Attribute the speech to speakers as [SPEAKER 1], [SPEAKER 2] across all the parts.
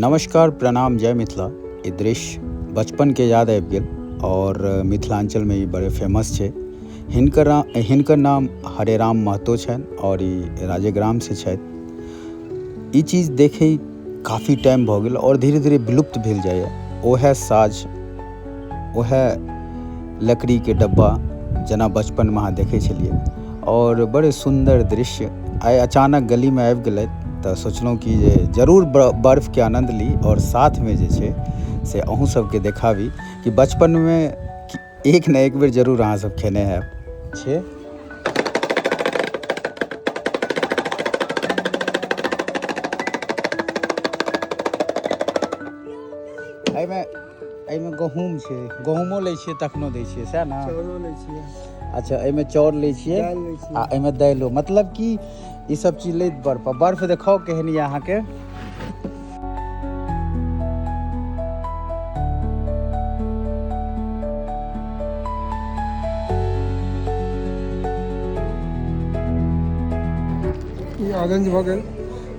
[SPEAKER 1] नमस्कार, प्रणाम, जय मिथिला। ये दृश्य बचपन के याद आबि गेल और मिथिलांचल में ई बड़े फेमस छै। हिनकर नाम हरेराम महतो छनि और ई राजेग्राम से छथि। ई चीज देखे काफ़ी टाइम भऽ गेल और धीरे धीरे विलुप्त भेल जाइए। ओहे साज, ओहे लकड़ी के डब्बा जेना बचपन में अहाँ देखे छलिए और बड़े सुंदर दृश्य आइ अचानक गली में आबि गेलै तो सोचलहुँ कि जे जरूर बर्फ़ के आनंद ली और साथ में जे छै से अहूँ सबके देखाबी कि बचपन में एक न एक बेर जरूर अहाँ सब खेने हैब छे। एहिमे गहूँम छै, गहूँमो लै छियै तखनो दै छियै, सएह ने?
[SPEAKER 2] चाउरो लै छियै।
[SPEAKER 1] अच्छा, एहिमे चाउर लै छियै
[SPEAKER 2] दालि लै छियै।
[SPEAKER 1] आ एहिमे दालिओ, मतलब कि ई सब चीज लैत बर्फ देखाओ केहन यऽ अहाँके।
[SPEAKER 2] ई ऑरेंज भऽ गेल।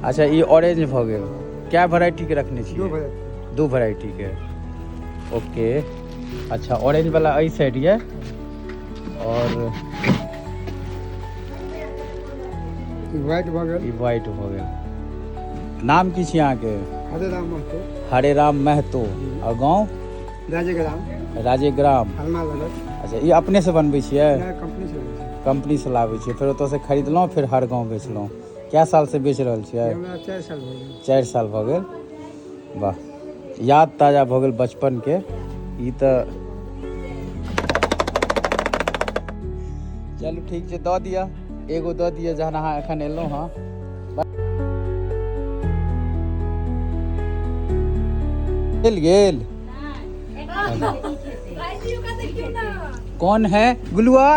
[SPEAKER 1] अच्छा, ई ऑरेंज भऽ गेल। क्या वेराइटी के रखने छियै?
[SPEAKER 2] 2 वेराइटी।
[SPEAKER 1] 2 वेराइटी के। ओके। अच्छा, ऑरेंज वाला एहि साइड ये और
[SPEAKER 2] ई व्हाइट भऽ गेल।
[SPEAKER 1] ई व्हाइट भऽ गेल। नाम की छी अहाँके?
[SPEAKER 2] हरेराम महतो।
[SPEAKER 1] हरेराम महतो। और गाँव?
[SPEAKER 2] राजेग्राम।
[SPEAKER 1] राजेग्राम।
[SPEAKER 2] हलमा लगत।
[SPEAKER 1] अच्छा, ई अपने से बनबै छियै?
[SPEAKER 2] नया कंपनी से लै छियै।
[SPEAKER 1] कंपनी से लाबै छियै, फिर ओतऽ से खरीदलहुँ, फिर हर गाँव बेचलहुँ। क्या साल से बेच रहल छियै?
[SPEAKER 2] हमरा 4 साल भऽ गेल।
[SPEAKER 1] 4 साल भऽ गेल। वाह, याद ताजा भऽ गेल बचपन के। ई तऽ चलू ठीक छै, दऽ दिअ, एगो दऽ दिअ जहन अहाँ एखन एलहुँ हँ। गेल कौन है गुलुआ?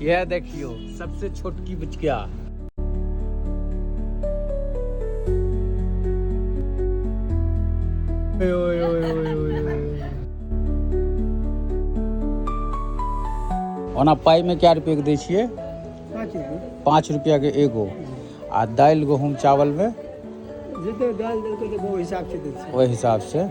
[SPEAKER 1] यह देखियो सबसे छोटकी बुचिया। ओना पाई में क्या रुपये के दै छियै?
[SPEAKER 2] 5 रुपये।
[SPEAKER 1] 5 रुपया के एगो। आ दालि गहूँम चावल में
[SPEAKER 2] जते दालि देलकै तऽ वो हिसाब से दै छियै।
[SPEAKER 1] ओहि हिसाब से।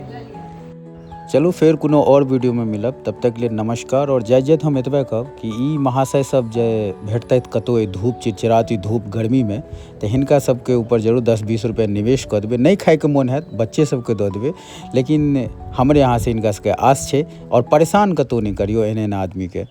[SPEAKER 1] चलू फेर कोनो और वीडियो में मिलब, तब तक लिए नमस्कार। और जाइत हम एतबे कहब कि ई महाशय सब जे भेटतथि कतौ धूप चिड़चिड़ाती धूप गर्मी में, तो हिनका सबके ऊपर जरूर 10-20 रुपया निवेश कऽ देबै। नहीं खाए के मोन हैत बच्चे सबके दऽ देबै, लेकिन हमरे यहाँ से हिनका सबके आस छै। और परेशान कतौ नहीं करियो एहन आदमी के।